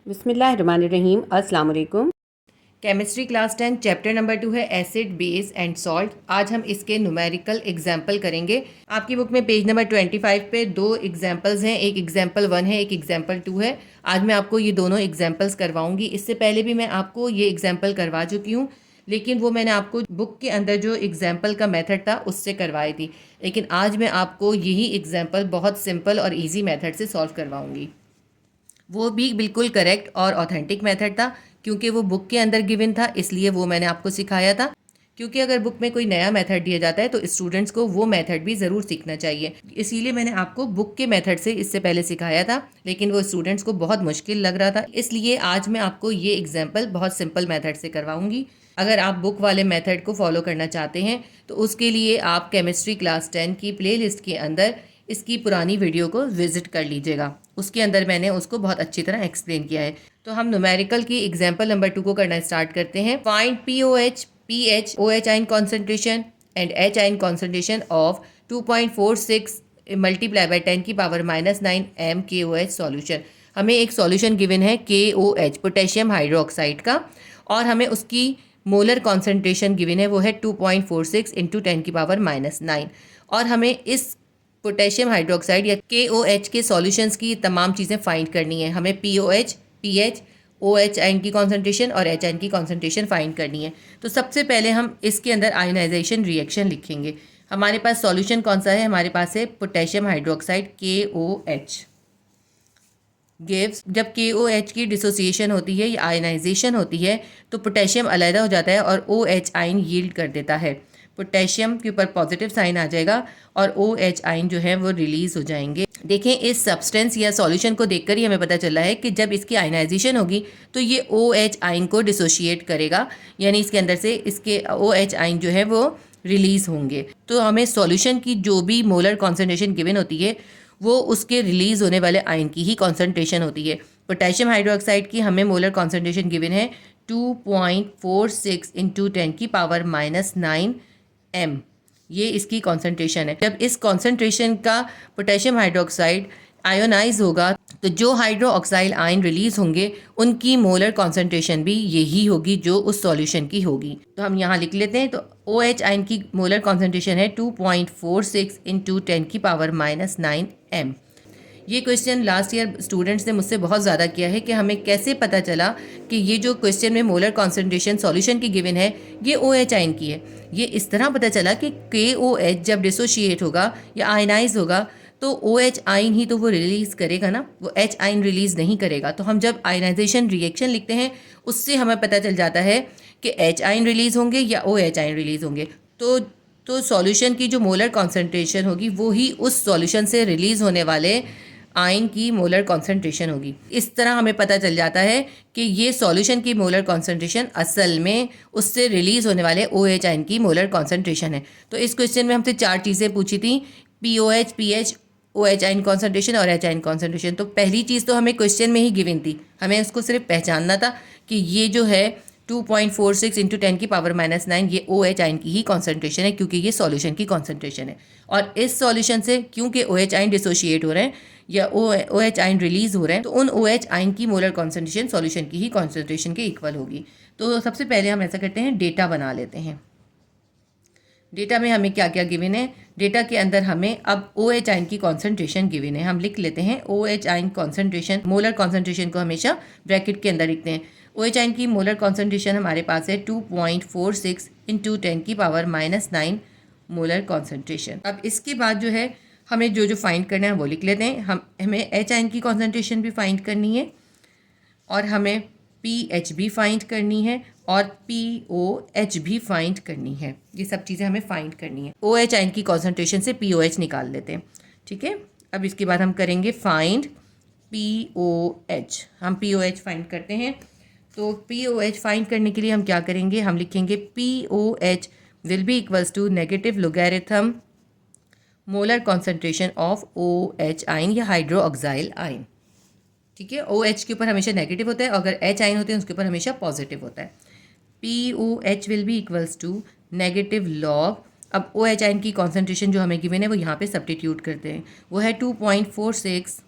बिस्मिल्लाहिर्रहमानिर्रहीम। अस्सलाम वालेकुम। केमिस्ट्री क्लास 10 चैप्टर नंबर 2 है एसिड बेस एंड सॉल्ट। आज हम इसके न्यूमेरिकल एग्जाम्पल करेंगे। आपकी बुक में पेज नंबर 25 पे दो एग्जाम्पल्स हैं, एक एग्जाम्पल 1 है, एक एग्जाम्पल 2 है। आज मैं आपको ये दोनों एग्जाम्पल्स करवाऊंगी। इससे पहले भी मैं आपको ये एग्जाम्पल करवा चुकी हूँ, लेकिन वो मैंने आपको बुक के अंदर जो एग्जाम्पल का मेथड था उससे करवाई थी। लेकिन आज मैं आपको यही एग्जाम्पल बहुत सिंपल और ईजी मेथड से सॉल्व करवाऊंगी। वो भी बिल्कुल करेक्ट और ऑथेंटिक मेथड था, क्योंकि वो बुक के अंदर गिवन था, इसलिए वो मैंने आपको सिखाया था। क्योंकि अगर बुक में कोई नया मेथड दिया जाता है तो स्टूडेंट्स को वो मेथड भी ज़रूर सीखना चाहिए। इसीलिए मैंने आपको बुक के मेथड से इससे पहले सिखाया था, लेकिन वो स्टूडेंट्स को बहुत मुश्किल लग रहा था, इसलिए आज मैं आपको ये एग्जाम्पल बहुत सिंपल मेथड से करवाऊंगी। अगर आप बुक वाले मेथड को फॉलो करना चाहते हैं तो उसके लिए आप केमिस्ट्री क्लास 10 की प्लेलिस्ट के अंदर इसकी पुरानी वीडियो को विजिट कर लीजिएगा। उसके अंदर मैंने उसको बहुत अच्छी तरह एक्सप्लेन किया है। तो हम न्यूमेरिकल की एग्जाम्पल नंबर 2 को करना स्टार्ट करते हैं। Find POH, PH, OH ion concentration and H ion concentration of 2.46 multiply by 10 की पावर -9 m KOH सॉल्यूशन। हमें एक सॉल्यूशन गिवन है KOH पोटेशियम हाइड्रोक्साइड का, और हमें उसकी मोलर कॉन्सेंट्रेशन गिवन है, वो है 2.46 इंटू 10 की पावर -9। और हमें इस पोटेशियम हाइड्रोक्साइड या KOH के सॉल्यूशंस की तमाम चीज़ें फाइंड करनी है। हमें POH, PH, OH आयन की कॉन्सेंट्रेशन और H आयन की कॉन्सेंट्रेशन फाइंड करनी है। तो सबसे पहले हम इसके अंदर आयोनाइजेशन रिएक्शन लिखेंगे। हमारे पास सॉल्यूशन कौन सा है? हमारे पास है पोटेशियम हाइड्रोक्साइड KOH गिव्स। जब KOH की डिसोसिएशन होती है या आयनाइजेशन होती है तो पोटेशियम अलग हो जाता है और OH आयन यील्ड कर देता है। पोटेशियम के ऊपर पॉजिटिव साइन आ जाएगा और OH आयन जो है वो रिलीज हो जाएंगे। देखें, इस सब्सटेंस या सॉल्यूशन को देखकर ही हमें पता चल रहा है कि जब इसकी आयनाइजेशन होगी तो ये OH आयन को डिसोशिएट करेगा, यानी इसके अंदर से इसके OH आयन जो है वो रिलीज होंगे। तो हमें सॉल्यूशन की जो भी मोलर कॉन्सेंट्रेशन गिवन होती है वो उसके रिलीज होने वाले आयन की ही कॉन्सेंट्रेशन होती है। पोटेशियम हाइड्रोक्साइड की हमें मोलर कॉन्सेंट्रेशन गिवन है 2.46 इंटू 10 की पावर -9 m। ये इसकी कॉन्सेंट्रेशन है। जब इस कॉन्सेंट्रेशन का पोटेशियम हाइड्रोक्साइड आयोनाइज होगा तो जो हाइड्रो ऑक्साइड आयन रिलीज होंगे उनकी मोलर कॉन्सेंट्रेशन भी यही होगी जो उस सॉल्यूशन की होगी। तो हम यहाँ लिख लेते हैं। तो OH आयन की मोलर कॉन्सेंट्रेशन है 2.46 इंटू 10 की पावर -9 m। ये क्वेश्चन लास्ट ईयर स्टूडेंट्स ने मुझसे बहुत ज़्यादा किया है कि हमें कैसे पता चला कि ये जो क्वेश्चन में मोलर कॉन्सेंट्रेशन सॉल्यूशन की गिवन है ये OH आयन की है। ये इस तरह पता चला कि KOH जब डिसोशिएट होगा या आयनाइज होगा तो OH आयन ही तो वो रिलीज़ करेगा ना, वो H आयन रिलीज़ नहीं करेगा। तो हम जब आयनाइजेशन रिएक्शन लिखते हैं उससे हमें पता चल जाता है कि H आयन रिलीज़ होंगे या OH आयन रिलीज़ होंगे। तो सॉल्यूशन की जो मोलर कॉन्सेंट्रेशन होगी वो ही उस सॉल्यूशन से रिलीज़ होने वाले आयन की मोलर कॉन्सेंट्रेशन होगी। इस तरह हमें पता चल जाता है कि ये सॉल्यूशन की मोलर कॉन्सेंट्रेशन असल में उससे रिलीज होने वाले OH आयन की मोलर कॉन्सेंट्रेशन है। तो इस क्वेश्चन में हमसे 4 चीज़ें पूछी थी, POH, PH, OH ion concentration और H आयन कॉन्सेंट्रेशन। तो पहली चीज़ तो हमें क्वेश्चन में ही गिवन थी, हमें उसको सिर्फ पहचानना था कि ये जो है 2.46 इंटू 10 की पावर -9 ये OH आयन की ही कॉन्सेंट्रेशन है, क्योंकि ये सॉल्यूशन की कॉन्सेंट्रेशन है। और इस सॉल्यूशन से क्योंकि OH आयन डिसोशिएट हो रहे हैं या OH आयन रिलीज हो रहे हैं तो उन OH आयन की मोलर कॉन्सेंट्रेशन सॉल्यूशन की ही कॉन्सेंट्रेशन के इक्वल होगी। तो सबसे पहले हम ऐसा करते हैं, डेटा बना लेते हैं। डेटा में हमें क्या क्या गिवन है? डेटा के अंदर हमें अब OH आयन की कॉन्सेंट्रेशन गिवन है। हम लिख लेते हैं OH ion concentration. Molar concentration को हमेशा ब्रैकेट के अंदर लिखते हैं। OH आयन की मोलर कॉन्सेंट्रेशन हमारे पास है 2.46 इंटू 10 की पावर -9 मोलर कॉन्सेंट्रेशन। अब इसके बाद जो है हमें जो फाइंड करना है वो लिख लेते हैं। हमें H आयन की कॉन्सेंट्रेशन भी फाइंड करनी है और हमें PH भी फाइंड करनी है और POH भी फाइंड करनी है। ये सब चीज़ें हमें फाइंड करनी है। OH आयन की कॉन्सेंट्रेशन से POH निकाल लेते हैं, ठीक है। अब इसके बाद हम करेंगे फाइंड POH। हम POH फाइंड करते हैं। तो POH फाइंड करने के लिए हम क्या करेंगे? हम लिखेंगे POH will be equals to negative logarithm molar concentration of OH ion या हाइड्रो ऑक्साइल आयन, ठीक है। OH के ऊपर हमेशा नेगेटिव होता है, अगर H आयन होते हैं उसके ऊपर हमेशा पॉजिटिव होता है। POH will be equals to negative log. अब OH आयन की कॉन्सेंट्रेशन जो हमें गिवन है वो यहाँ पे सब्स्टिट्यूट करते हैं। वो है 2.46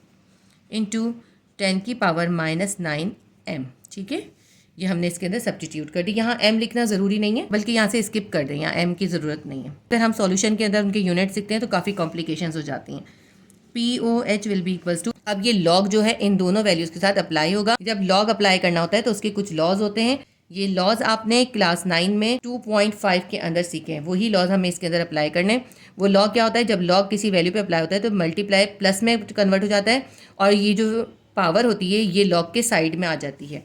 इंटू 10 की पावर -9 m, ठीक है। ये हमने इसके अंदर सब्स्टिट्यूट कर दी। यहाँ m लिखना ज़रूरी नहीं है, बल्कि यहाँ से स्किप कर दें, यहाँ m की ज़रूरत नहीं है। अगर हम सॉल्यूशन के अंदर उनके यूनिट सीखते हैं तो काफ़ी कॉम्प्लिकेशंस हो जाती हैं। POH will be equals to, अब ये लॉग जो है इन दोनों वैल्यूज़ के साथ अप्लाई होगा। जब लॉग अप्लाई करना होता है तो उसके कुछ लॉज होते हैं। ये लॉज आपने क्लास 9 में 2.5 के अंदर सीखे हैं, वही लॉज हमें इसके अंदर अप्लाई करने। वो लॉग क्या होता है, जब लॉग किसी वैल्यू पे अप्लाई होता है तो मल्टीप्लाई प्लस में कन्वर्ट हो जाता है और ये जो पावर होती है ये लॉग के साइड में आ जाती है।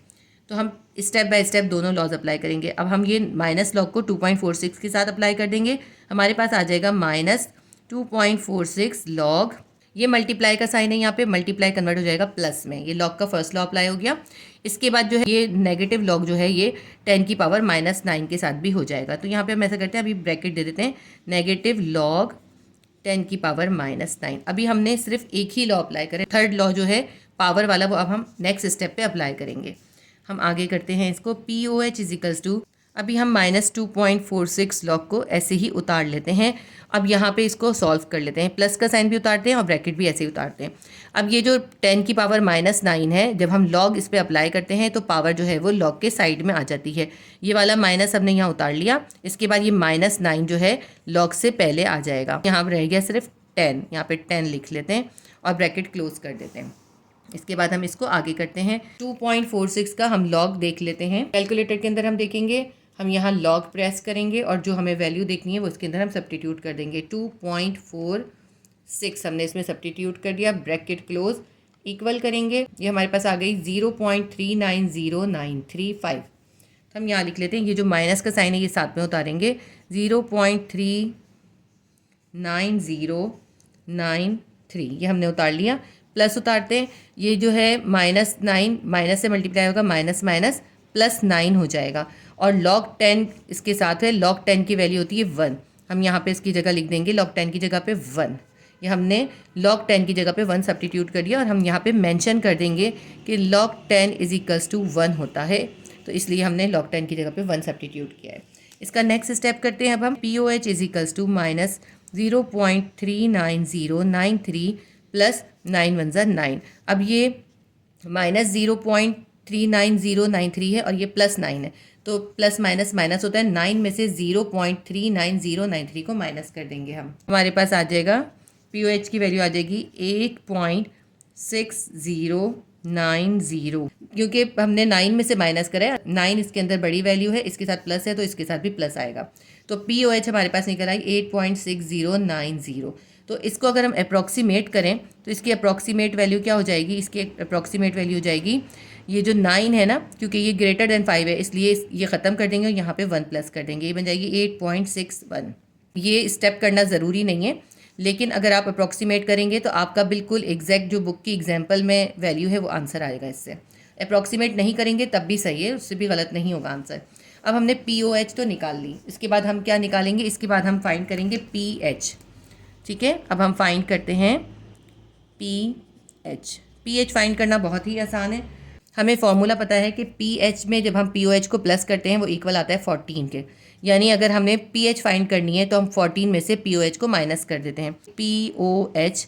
तो हम स्टेप बाय स्टेप दोनों लॉज अप्लाई करेंगे। अब हम ये माइनस लॉग को 2.46 के साथ अप्लाई कर देंगे। हमारे पास आ जाएगा -2.46 लॉग, ये मल्टीप्लाई का साइन है, यहाँ पे मल्टीप्लाई कन्वर्ट हो जाएगा प्लस में। ये लॉग का फर्स्ट लॉ अप्लाई हो गया। इसके बाद जो है ये नेगेटिव लॉग जो है ये 10 की पावर -9 के साथ भी हो जाएगा। तो यहाँ पे हम ऐसा करते हैं, अभी ब्रैकेट दे देते हैं, नेगेटिव लॉग 10 की पावर -9। अभी हमने सिर्फ एक ही लॉ अप्लाई करें, थर्ड लॉ जो है पावर वाला, वो अब हम नेक्स्ट स्टेप पे अप्लाई करेंगे। हम आगे करते हैं इसको, POH इज इक्वल्स टू, अभी हम -2.46 लॉग को ऐसे ही उतार लेते हैं। अब यहाँ पे इसको सॉल्व कर लेते हैं, प्लस का साइन भी उतारते हैं और ब्रैकेट भी ऐसे ही उतारते हैं। अब ये जो 10 की पावर -9 है, जब हम लॉग इस पर अप्लाई करते हैं तो पावर जो है वो लॉग के साइड में आ जाती है। ये वाला माइनस हमने यहाँ उतार लिया। इसके बाद ये -9 जो है लॉग से पहले आ जाएगा। यहाँ रह गया सिर्फ 10, यहाँ पे 10 लिख लेते हैं और ब्रैकेट क्लोज कर देते हैं। इसके बाद हम इसको आगे करते हैं। 2.46 का हम लॉग देख लेते हैं। कैलकुलेटर के अंदर हम देखेंगे, हम यहाँ लॉग प्रेस करेंगे और जो हमें वैल्यू देखनी है वो इसके अंदर हम सब्स्टिट्यूट कर देंगे। 2.46 हमने इसमें सब्स्टिट्यूट कर दिया, ब्रैकेट क्लोज, इक्वल करेंगे। ये हमारे पास आ गई 0.390935। तो हम यहाँ लिख लेते हैं, ये जो माइनस का साइन है ये साथ में उतारेंगे, 0.39093 ये हमने उतार लिया। प्लस उतारते हैं, ये जो है -9 माइनस से मल्टीप्लाई होगा, माइनस माइनस +9 हो जाएगा और log 10 इसके साथ है। log 10 की वैल्यू होती है 1, हम यहाँ पे इसकी जगह लिख देंगे log 10 की जगह पे 1। ये हमने log 10 की जगह पे 1 सब्स्टिट्यूट कर दिया और हम यहाँ पे मेंशन कर देंगे कि log 10 इज इक्वल्स टू 1 होता है, तो इसलिए हमने log 10 की जगह पे 1 सब्स्टिट्यूट किया है। इसका नेक्स्ट स्टेप करते हैं। अब हम POH is equals to -0.39093 plus 9 1 ज़ा 9। अब ये -0.39093 है और ये +9 है, तो प्लस माइनस माइनस होता है। 9 में से 0.39093 को माइनस कर देंगे हम, हमारे पास आ जाएगा POH की वैल्यू आ जाएगी 8.6090। क्योंकि हमने 9 में से माइनस करा है, 9 इसके अंदर बड़ी वैल्यू है, इसके साथ प्लस है तो इसके साथ भी प्लस आएगा। तो POH हमारे पास निकल आई 8.6090। तो इसको अगर हम अप्रॉक्सीमेट करें तो इसकी अप्रॉक्सीमेट वैल्यू क्या हो जाएगी, इसकी अप्रॉक्सीमेट वैल्यू हो जाएगी, ये जो 9 है ना, क्योंकि ये ग्रेटर देन 5 है इसलिए ये ख़त्म कर देंगे और यहाँ पे 1 प्लस कर देंगे, ये बन जाएगी 8.61। ये स्टेप करना ज़रूरी नहीं है, लेकिन अगर आप अप्रॉक्सीमेट करेंगे तो आपका बिल्कुल एग्जैक्ट जो बुक की एग्जाम्पल में वैल्यू है वो आंसर आएगा। इससे अप्रॉक्सीमेट नहीं करेंगे तब भी सही है, उससे भी गलत नहीं होगा आंसर। अब हमने POH तो निकाल ली, इसके बाद हम क्या निकालेंगे, इसके बाद हम फाइंड करेंगे PH। ठीक है, अब हम फाइंड करते हैं PH फाइंड करना बहुत ही आसान है। हमें फॉर्मूला पता है कि PH में जब हम POH को प्लस करते हैं वो इक्वल आता है 14 के, यानी अगर हमने PH फाइंड करनी है तो हम 14 में से POH को माइनस कर देते हैं। POH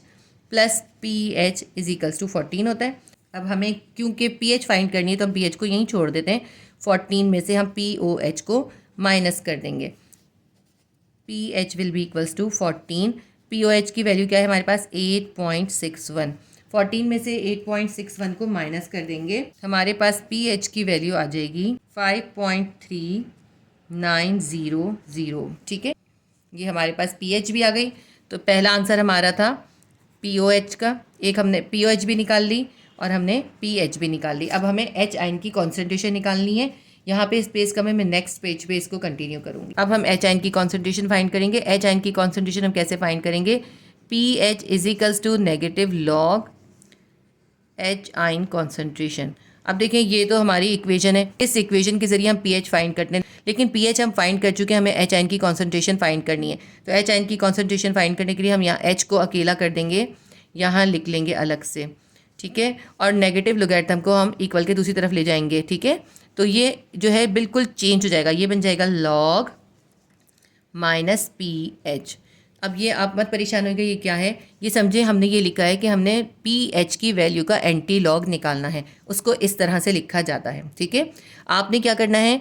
plus PH is equals to 14 होता है। अब हमें क्योंकि PH फाइंड करनी है तो हम PH को यहीं छोड़ देते हैं, 14 में से हम POH को माइनस कर देंगे। PH will be equals to 14। POH की वैल्यू क्या है हमारे पास 8.61। 14 में से 8.61 को माइनस कर देंगे, हमारे पास PH की वैल्यू आ जाएगी 5.3900। ठीक है, ये हमारे पास PH भी आ गई। तो पहला आंसर हमारा था POH का, एक हमने POH भी निकाल ली और हमने PH भी निकाल ली। अब हमें H आयन की कॉन्सेंट्रेशन निकालनी है। यहाँ पे स्पेस कम है, मैं नेक्स्ट पेज पे इसको कंटिन्यू करूँगी। अब हम H आयन की कॉन्सेंट्रेशन फाइंड करेंगे। H आयन की कॉन्सेंट्रेशन हम कैसे फाइंड करेंगे, PH is equals to negative log H ion concentration. अब देखें ये तो हमारी इक्वेशन है, इस इक्वेशन के जरिए हम PH फाइंड करते हैं, लेकिन PH हम फाइंड कर चुके हैं, हमें H आयन की कॉन्सेंट्रेशन फाइंड करनी है। तो H आयन की कॉन्सेंट्रेशन फाइंड करने के लिए हम यहाँ H को अकेला कर देंगे, यहाँ लिख लेंगे अलग से। ठीक है, और नेगेटिव लोगैरिथम को हम इक्वल के दूसरी तरफ ले जाएंगे। ठीक है, तो ये जो है बिल्कुल चेंज हो जाएगा, ये बन जाएगा लॉग माइनस PH। अब ये आप मत परेशान होइए ये क्या है, ये समझे हमने ये लिखा है कि हमने pH की वैल्यू का एंटी लॉग निकालना है, उसको इस तरह से लिखा जाता है। ठीक है, आपने क्या करना है,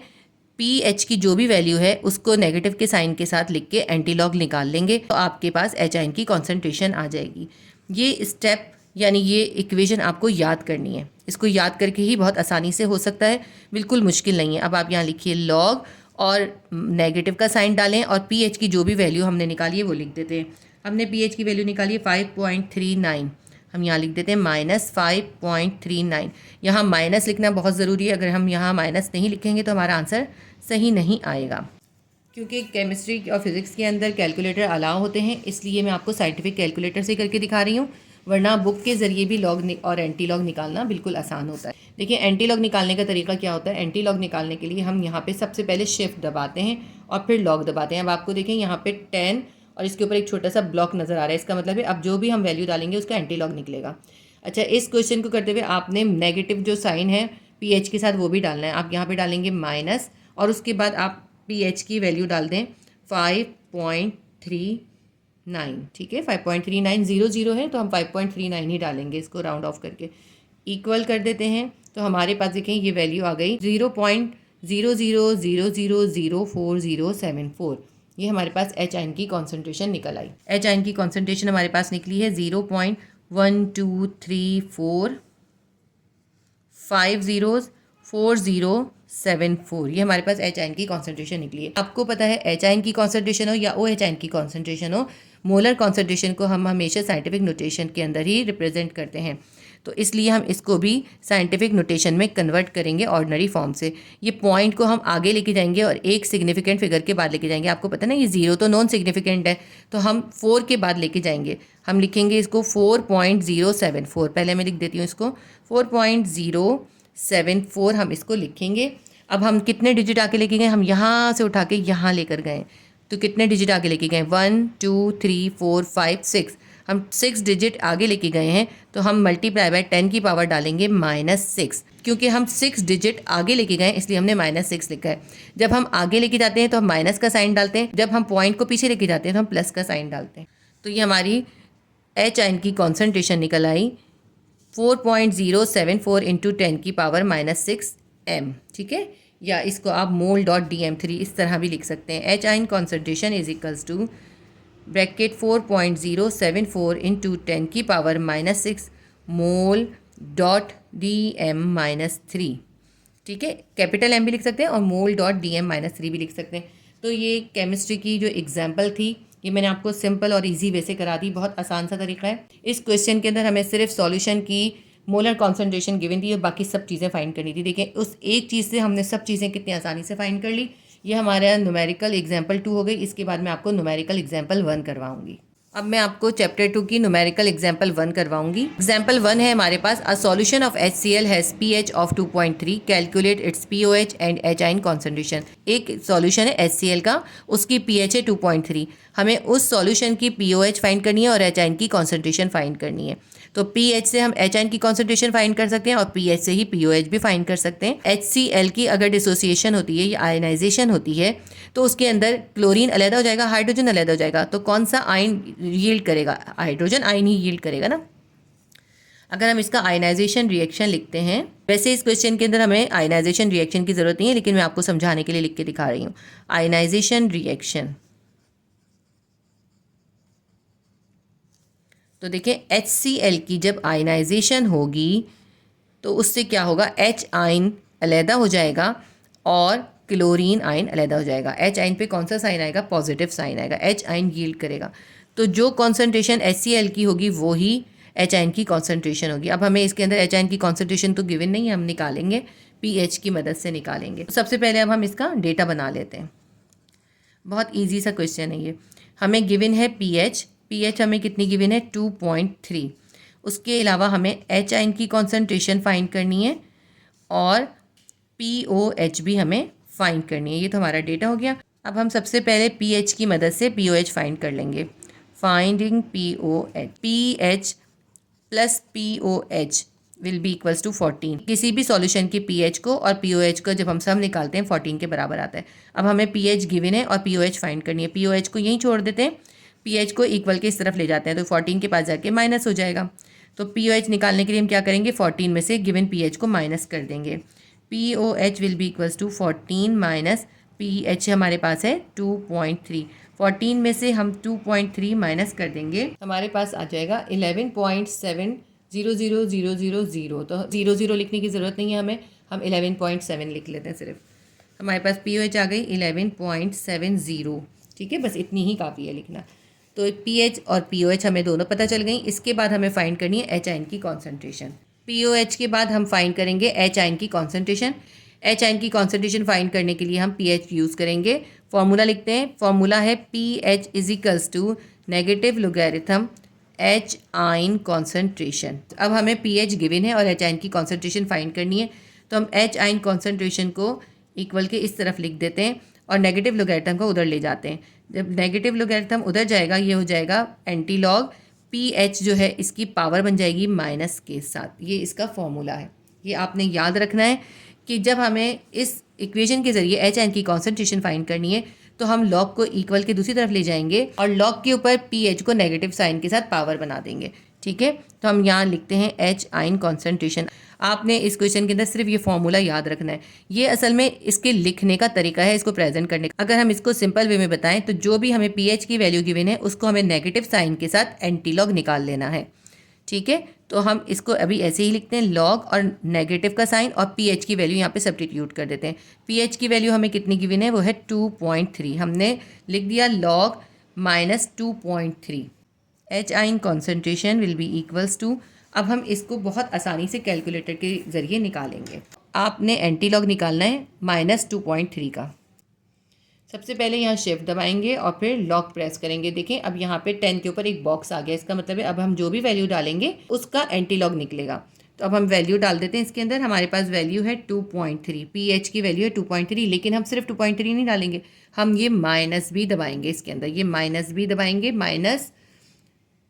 pH की जो भी वैल्यू है उसको नेगेटिव के साइन के साथ लिख के एंटी लॉग निकाल लेंगे तो आपके पास एच आयन की कॉन्सेंट्रेशन आ जाएगी। ये स्टेप यानी ये इक्वेशन आपको याद करनी है, इसको याद करके ही बहुत आसानी से हो सकता है, बिल्कुल मुश्किल नहीं है। अब आप यहाँ लिखिए लॉग और नेगेटिव का साइन डालें और pH की जो भी वैल्यू हमने निकाली है वो लिख देते हैं। हमने pH की वैल्यू निकाली है 5.39, हम यहाँ लिख देते हैं -5.39। यहाँ माइनस लिखना बहुत ज़रूरी है, अगर हम यहाँ माइनस नहीं लिखेंगे तो हमारा आंसर सही नहीं आएगा। क्योंकि केमिस्ट्री और फिज़िक्स के अंदर कैलकुलेटर अलाउ होते हैं, इसलिए मैं आपको साइंटिफिक कैलकुलेटर से करके दिखा रही हूँ, वरना बुक के ज़रिए भी लॉग और एंटी लॉग निकालना बिल्कुल आसान होता है। देखिए एंटी लॉग निकालने का तरीका क्या होता है। एंटी लॉग निकालने के लिए हम यहाँ पे सबसे पहले शिफ्ट दबाते हैं और फिर लॉग दबाते हैं। अब आपको देखें यहाँ पे 10 और इसके ऊपर एक छोटा सा ब्लॉक नज़र आ रहा है, इसका मतलब है अब जो भी हम वैल्यू डालेंगे उसका एंटी लॉग निकलेगा। अच्छा, इस क्वेश्चन को करते हुए आपने नेगेटिव जो साइन है pH के साथ वो भी डालना है। आप यहाँ पर डालेंगे माइनस और उसके बाद आप pH की वैल्यू डाल दें 5.39। ठीक है, 5.3900 है तो हम 5.39 ही डालेंगे, इसको राउंड ऑफ करके इक्वल कर देते हैं। तो हमारे पास देखें ये वैल्यू आ गई 0.00004074। ये हमारे पास एच आयन की कॉन्सेंट्रेशन निकल आई। एच आयन की कॉन्सेंट्रेशन हमारे पास निकली है 0.1234504074। ये हमारे पास एच आयन की कॉन्सेंट्रेशन निकली है। आपको पता है एच आयन की कॉन्सेंट्रेशन हो या ओ एच आयन की कॉन्सेंट्रेशन हो, मोलर कॉन्सेंट्रेशन को हम हमेशा साइंटिफिक नोटेशन के अंदर ही रिप्रेजेंट करते हैं, तो इसलिए हम इसको भी साइंटिफिक नोटेशन में कन्वर्ट करेंगे ऑर्डिनरी फॉर्म से। ये पॉइंट को हम आगे लेके जाएंगे और एक सिग्निफिकेंट फिगर के बाद लेके जाएंगे। आपको पता है ना ये 0 तो नॉन सिग्निफिकेंट है, तो हम 4 के बाद लेके जाएंगे। हम लिखेंगे इसको 4.074, पहले मैं लिख देती हूँ इसको 4.074 हम इसको लिखेंगे। अब हम कितने डिजिट आके लेके गए, हम यहाँ से उठा के यहाँ लेकर गए, तो कितने डिजिट आगे लेके गए 1 2 3 4 5 6, हम 6 डिजिट आगे लेके गए हैं, तो हम मल्टीप्लाई बाय 10 की पावर डालेंगे -6। क्योंकि हम 6 डिजिट आगे लेके गए इसलिए हमने -6 लिखा है। जब हम आगे लेके जाते हैं तो हम माइनस का साइन डालते हैं, जब हम पॉइंट को पीछे लेके जाते हैं तो हम प्लस का साइन डालते हैं। तो ये हमारी एच आयन की कॉन्सेंट्रेशन निकल आई 4.074 इंटू 10 की पावर -6 m। ठीक है, या इसको आप मोल डॉट DM3 इस तरह भी लिख सकते हैं। H ion concentration is equals to bracket 4.074 into 10 की पावर -6 मोल डॉट DM-3। ठीक है, कैपिटल M भी लिख सकते हैं और मोल डॉट DM-3 भी लिख सकते हैं। तो ये केमिस्ट्री की जो एग्जाम्पल थी ये मैंने आपको सिंपल और इजी वे से करा दी, बहुत आसान सा तरीका है। इस क्वेश्चन के अंदर हमें सिर्फ सॉल्यूशन की मोलर कॉन्सेंट्रेशन गिवन थी और बाकी सब चीज़ें फाइंड करनी थी। देखिए उस एक चीज़ से हमने सब चीज़ें कितनी आसानी से फाइंड कर ली। ये हमारा न्यूमेरिकल एग्जाम्पल 2 हो गई। इसके बाद मैं आपको न्यूमेरिकल एग्जाम्पल 1 करवाऊंगी। अब मैं आपको चैप्टर 2 की न्यूमेरिकल एग्जाम्पल 1 करवाऊंगी। एग्जाम्पल 1 है हमारे पास, a solution of HCl has pH of 2.3, calculate its POH and H ion concentration. एक सॉल्यूशन है HCl का, उसकी pH है 2.3, हमें उस सॉल्यूशन की POH फाइंड करनी है और एच आयन की कॉन्सेंट्रेशन फाइंड करनी है। तो pH से हम एच आयन की कॉन्सेंट्रेशन फाइंड कर सकते हैं और pH से ही POH भी फाइंड कर सकते हैं। HCl की अगर डिसोसिएशन होती है या आयनाइजेशन होती है तो उसके अंदर क्लोरीन अलग हो जाएगा, हाइड्रोजन अलग हो जाएगा, तो कौन सा आयन यील्ड करेगा? हाइड्रोजन आयन ही यील्ड करेगा ना। अगर हम इसका आयनाइजेशन रिएक्शन लिखते हैं, वैसे इस क्वेश्चन के अंदर हमें आयनाइजेशन रिएक्शन की ज़रूरत नहीं है, लेकिन मैं आपको समझाने के लिए लिख के दिखा रही हूँ। आयनाइजेशन रिएक्शन, तो देखिए HCl की जब आयनाइजेशन होगी तो उससे क्या होगा, H आयन अलहदा हो जाएगा और क्लोरीन आयन अलहदा हो जाएगा। H आयन पे कौन सा साइन आएगा? पॉजिटिव साइन आएगा। H आयन यील्ड करेगा, तो जो कॉन्सेंट्रेशन HCl की होगी वो ही H आयन की कॉन्सेंट्रेशन होगी। अब हमें इसके अंदर H आयन की कॉन्सेंट्रेशन तो गिवन नहीं है, हम निकालेंगे pH की मदद से निकालेंगे। तो सबसे पहले अब हम इसका डेटा बना लेते हैं। बहुत ईजी सा क्वेश्चन है ये। हमें गिवन है pH हमें कितनी गिवन है 2.3। उसके अलावा हमें H आयन की कॉन्सेंट्रेशन फाइंड करनी है और POH भी हमें फाइंड करनी है। ये तो हमारा डेटा हो गया। अब हम सबसे पहले pH की मदद से POH फाइंड कर लेंगे। Finding POH, pH plus POH will be equals to 14। किसी भी सॉल्यूशन की pH को और POH को जब हम सब निकालते हैं 14 के बराबर आता है। अब हमें pH गिवन है और POH फाइंड करनी है। POH को यहीं छोड़ देते हैं, pH को इक्वल के इस तरफ ले जाते हैं तो 14 के पास जाके माइनस हो जाएगा। तो POH निकालने के लिए हम क्या करेंगे, 14 में से गिवन pH को माइनस कर देंगे। POH will be equals to 14 minus pH हमारे पास है 2.3। 14 में से हम 2.3 माइनस कर देंगे, हमारे पास आ जाएगा 11.700000। तो 00 लिखने की ज़रूरत नहीं है हमें, हम 11.7 लिख लेते हैं सिर्फ। हमारे पास POH आ गई 11.70। ठीक है, बस इतनी ही काफ़ी है लिखना। तो pH और POH हमें दोनों पता चल गई। इसके बाद हमें फाइंड करनी है H आयन की कॉन्सेंट्रेशन। POH के बाद हम फाइंड करेंगे H आयन की कॉन्सेंट्रेशन। H आयन की कॉन्सेंट्रेशन फाइंड करने के लिए हम pH यूज़ करेंगे। फॉर्मूला लिखते हैं, फॉर्मूला है pH is equals to negative logarithm H ion concentration. अब हमें pH गिवन है और H आयन की कॉन्सेंट्रेशन फाइंड करनी है, तो हम H आयन कॉन्सेंट्रेशन को इक्वल के इस तरफ लिख देते हैं और नेगेटिव लोगैरिथम को उधर ले जाते हैं। जब नेगेटिव लोगैरिथम उधर जाएगा, ये हो जाएगा एंटी लॉग pH जो है इसकी पावर बन जाएगी माइनस के साथ। ये इसका फॉर्मूला है, ये आपने याद रखना है कि जब हमें इस इक्वेशन के ज़रिए H आयन की कॉन्सेंट्रेशन फाइंड करनी है तो हम लॉग को इक्वल के दूसरी तरफ ले जाएंगे और लॉग के ऊपर pH को नेगेटिव साइन के साथ पावर बना देंगे। ठीक है, तो हम यहाँ लिखते हैं H आयन कॉन्सेंट्रेशन। आपने इस क्वेश्चन के अंदर सिर्फ ये फॉर्मूला याद रखना है, ये असल में इसके लिखने का तरीका है, इसको प्रेजेंट करने का। अगर हम इसको सिंपल वे में बताएं तो जो भी हमें pH की वैल्यू गिवन है उसको हमें नेगेटिव साइन के साथ एंटी लॉग निकाल लेना है। ठीक है, तो हम इसको अभी ऐसे ही लिखते हैं, लॉग और नेगेटिव का साइन और pH की वैल्यू यहाँ पे सब्स्टिट्यूट कर देते हैं। pH की वैल्यू हमें कितनी गिवन है, वो है 2.3। हमने लिख दिया log minus 2.3। H ion concentration will be equals to, अब हम इसको बहुत आसानी से कैलकुलेटर के ज़रिए निकालेंगे। आपने एंटी लॉग निकालना है माइनस 2.3 का। सबसे पहले यहाँ शिफ्ट दबाएंगे और फिर लॉक प्रेस करेंगे। देखें अब यहाँ पे 10 के ऊपर एक बॉक्स आ गया, इसका मतलब है अब हम जो भी वैल्यू डालेंगे उसका एंटी लॉग निकलेगा। तो अब हम वैल्यू डाल देते हैं इसके अंदर। हमारे पास वैल्यू है 2.3, pH की वैल्यू है 2.3, लेकिन हम सिर्फ 2.3 नहीं डालेंगे, हम ये माइनस भी दबाएंगे इसके अंदर, ये माइनस भी दबाएंगे, माइनस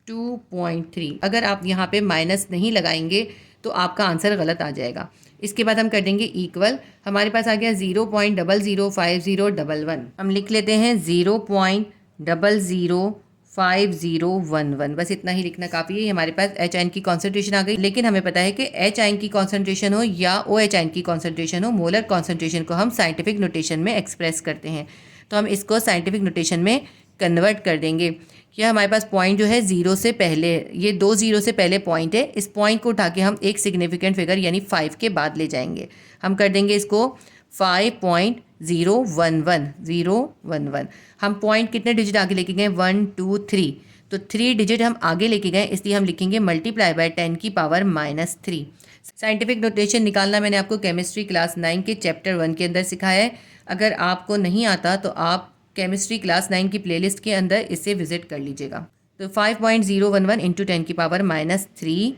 2.3। अगर आप यहाँ पे माइनस नहीं लगाएंगे तो आपका आंसर गलत आ जाएगा। इसके बाद हम कर देंगे इक्वल, हमारे पास आ गया 0.005011। हम लिख लेते हैं 0.005011, बस इतना ही लिखना काफ़ी है। हमारे पास H आयन की कॉन्सेंट्रेशन आ गई, लेकिन हमें पता है कि H आयन की कॉन्सेंट्रेशन हो या OH आयन की कॉन्सेंट्रेशन हो, मोलर कॉन्सेंट्रेशन को हम साइंटिफिक नोटेशन में एक्सप्रेस करते हैं। तो हम इसको साइंटिफिक नोटेशन में कन्वर्ट कर देंगे। यह हमारे पास पॉइंट जो है ज़ीरो से पहले, ये 2 ज़ीरो से पहले पॉइंट है, इस पॉइंट को उठा के हम एक सिग्निफिकेंट फिगर यानी 5 के बाद ले जाएंगे। हम कर देंगे इसको 5.011। हम पॉइंट कितने डिजिट आगे लेके गए, 1 2 3, तो 3 डिजिट हम आगे लेके गए, इसलिए हम लिखेंगे मल्टीप्लाई बाय 10 की पावर -3। साइंटिफिक नोटेशन निकालना मैंने आपको केमिस्ट्री क्लास 9 के चैप्टर 1 के अंदर सिखाया है। अगर आपको नहीं आता तो आप केमिस्ट्री क्लास 9 की प्लेलिस्ट के अंदर इसे विजिट कर लीजिएगा। तो 5.011 इंटू 10 की पावर -3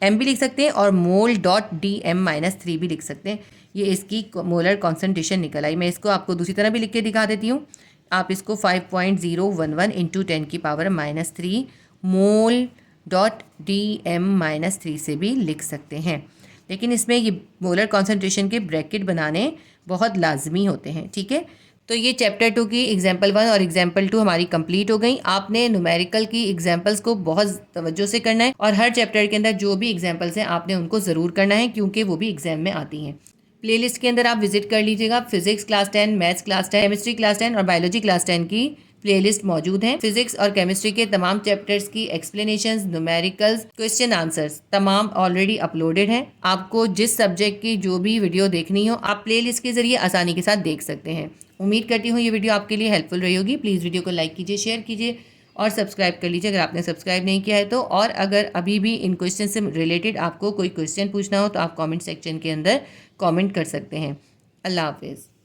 m भी लिख सकते हैं और मोल डॉट DM-3 भी लिख सकते हैं। ये इसकी मोलर कॉन्सेंट्रेशन निकल आई। मैं इसको आपको दूसरी तरह भी लिख के दिखा देती हूँ। आप इसको 5.011 इंटू 10 की पावर -3 मोल डॉट DM-3 से भी लिख सकते हैं, लेकिन इसमें ये मोलर कॉन्सेंट्रेशन के ब्रैकेट बनाने बहुत लाजमी होते हैं। ठीक है, तो ये चैप्टर 2 की एग्जाम्पल 1 और एग्जाम्पल 2 हमारी कंप्लीट हो गई। आपने न्यूमेरिकल की एग्जाम्पल्स को बहुत तवज्जो से करना है और हर चैप्टर के अंदर जो भी एग्जाम्पल्स हैं आपने उनको ज़रूर करना है, क्योंकि वो भी एग्जाम में आती हैं। प्लेलिस्ट के अंदर आप विजिट कर लीजिएगा। Physics class 10, maths class 10, chemistry class 10 और बायोलॉजी क्लास 10 की प्लेलिस्ट मौजूद हैं। फिजिक्स और केमिस्ट्री के तमाम चैप्टर्स की एक्सप्लेनेशंस, न्यूमेरिकल्स, क्वेश्चन आंसर्स तमाम ऑलरेडी अपलोडेड हैं। आपको जिस सब्जेक्ट की जो भी वीडियो देखनी हो आप प्लेलिस्ट के जरिए आसानी के साथ देख सकते हैं। उम्मीद करती हूँ ये वीडियो आपके लिए हेल्पफुल रही होगी। प्लीज़ वीडियो को लाइक कीजिए, शेयर कीजिए और सब्सक्राइब कर लीजिए अगर आपने सब्सक्राइब नहीं किया है तो। और अगर अभी भी इन क्वेश्चन से रिलेटेड आपको कोई क्वेश्चन पूछना हो तो आप कमेंट सेक्शन के अंदर कमेंट कर सकते हैं। अल्लाह हाफिज़।